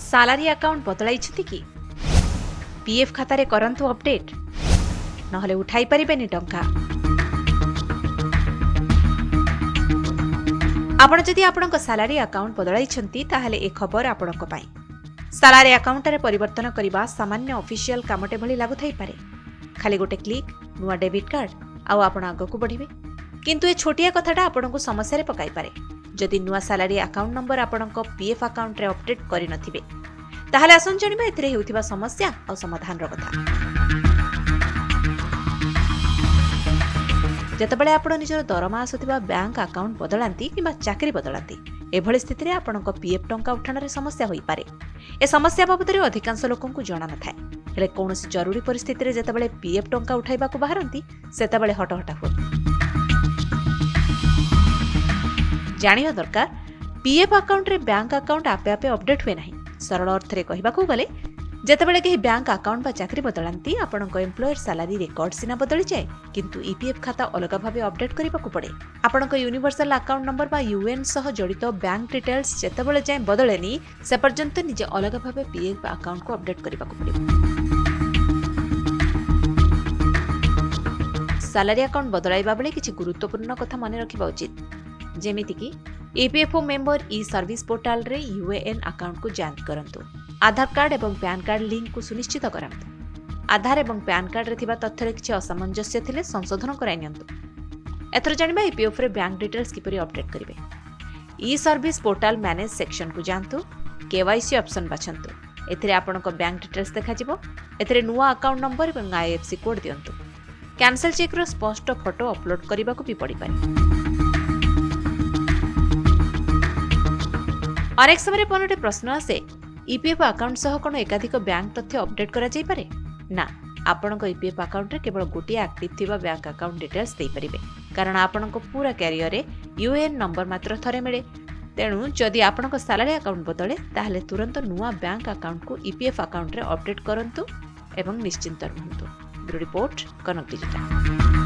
Salary account बदलाई कि PF खाता रे करंतु अपडेट नहले उठाई परिबेनी टंका। आपण जदि आपणक सालारी अकाउंट बदलाई ताहले ए खबर आपणक पाई। सालारी अकाउंट रे परिवर्तन करबा सामान्य ऑफिशियल कामटे भली लागु थाई पारे। खाली गोटे क्लिक नुआ डेबिट कार्ड आउ आपण आगकु बढ़िबे। किंतु ए छोटिया कथाटा आपणकु समस्या रे पकाई पारे जदि नुआ सालारी अकाउंट नंबर आपणक पीएफ अकाउंट रे अपडेट करि नथिबे। ताहले आसन जणिबा एथिरे हेउथिबा समस्या आ समाधान रो कथा। जेतेबेले आपण निजर दरमा आसुथिबा बैंक अकाउंट बदलांती किबा चाकरी बदलांती एभଳି स्थिति आपणक पीएफ टंका उठाण समस्या होई पारे। ए समस्या बाबदरे अधिकांश लोकंकु जणा न थाए। हेले कोनोसी जरूरी परिस्थिति रे जेतेबेले पीएफ टंका उठाइबा को बाहरंती सेतेबेले हटहटा हो जानिया दरकार। पीएफ अकाउंट रे बैंक अकाउंट आपे आपे अपडेट हुए नाही। सरल अर्थ रे कहिबाकू गले जेतेबेले केही बैंक अकाउंट बा चाकरी बदलांती आपणक एम्प्लॉयर सैलरी रिकॉर्ड सिना बदली जाए किंतु ईपीएफ खाता अलग भाबे अपडेट करिबाकू पड़े। आपणक यूनिवर्सल अकाउंट नंबर बा यूएन सह जड़ित बैंक डिटेल्स जेतेबेले जाए बदलेनी से पर्यंत निजे अलग भाबे पीएफ अकाउंट को अपडेट करिबाकू पड़े। सैलरी अकाउंट बदलाइबा बेले किछि गुरुत्वपूर्ण कथा मन रखिबा उचित। जेमिति कि ईपीएफओ मेंबर ई सर्विस पोर्टल रे यूएएन अकाउंट को जांच करंतु। आधार कार्ड एवं पैन कार्ड लिंक को सुनिश्चित करंतु। आधार एवं पैन कार्ड रे थिबा तथ्य रे किछि असामंजस्य थिले संशोधन कराइ नियंतु। एथर जानिबा ईपीएफ रे बैंक डिटेल्स किपरि अपडेट करिवे। ई सर्विस पोर्टल मैनेज सेक्शन को जानतु। KYC option बाछंतु। एथिरे आपणक बैंक डिटेल्स देखा जिवो। एथिरे नुवा अकाउंट नंबर एवं आईएफएससी कोड दियंतु। कैंसल चेक रो स्पष्ट फोटो अपलोड करिबाकू भी पड़ी पारे। अनेक समय पनटे प्रश्न आसे ईपीएफ अकाउंट सह कोन एकाधिक बैंक तथ्य अपडेट करा जाई पारे ना। आपणक ईपीएफ अकाउंट रे केवल गोटिए एक्टिव थिबा बैंक अकाउंट डिटेल्स देई परिबे कारण आपणक पूरा कैरियर रे यूएएन नंबर मात्र थरे मिले। तेणु जदि आपणक सैलरी अकाउंट बदले ताहले तुरंत नुआ बैंक अकाउंट को ईपीएफ अकाउंट रे अपडेट करंतु एवं निश्चिंत रहंतु। ब्यूरो रिपोर्ट कनक डिजिटल।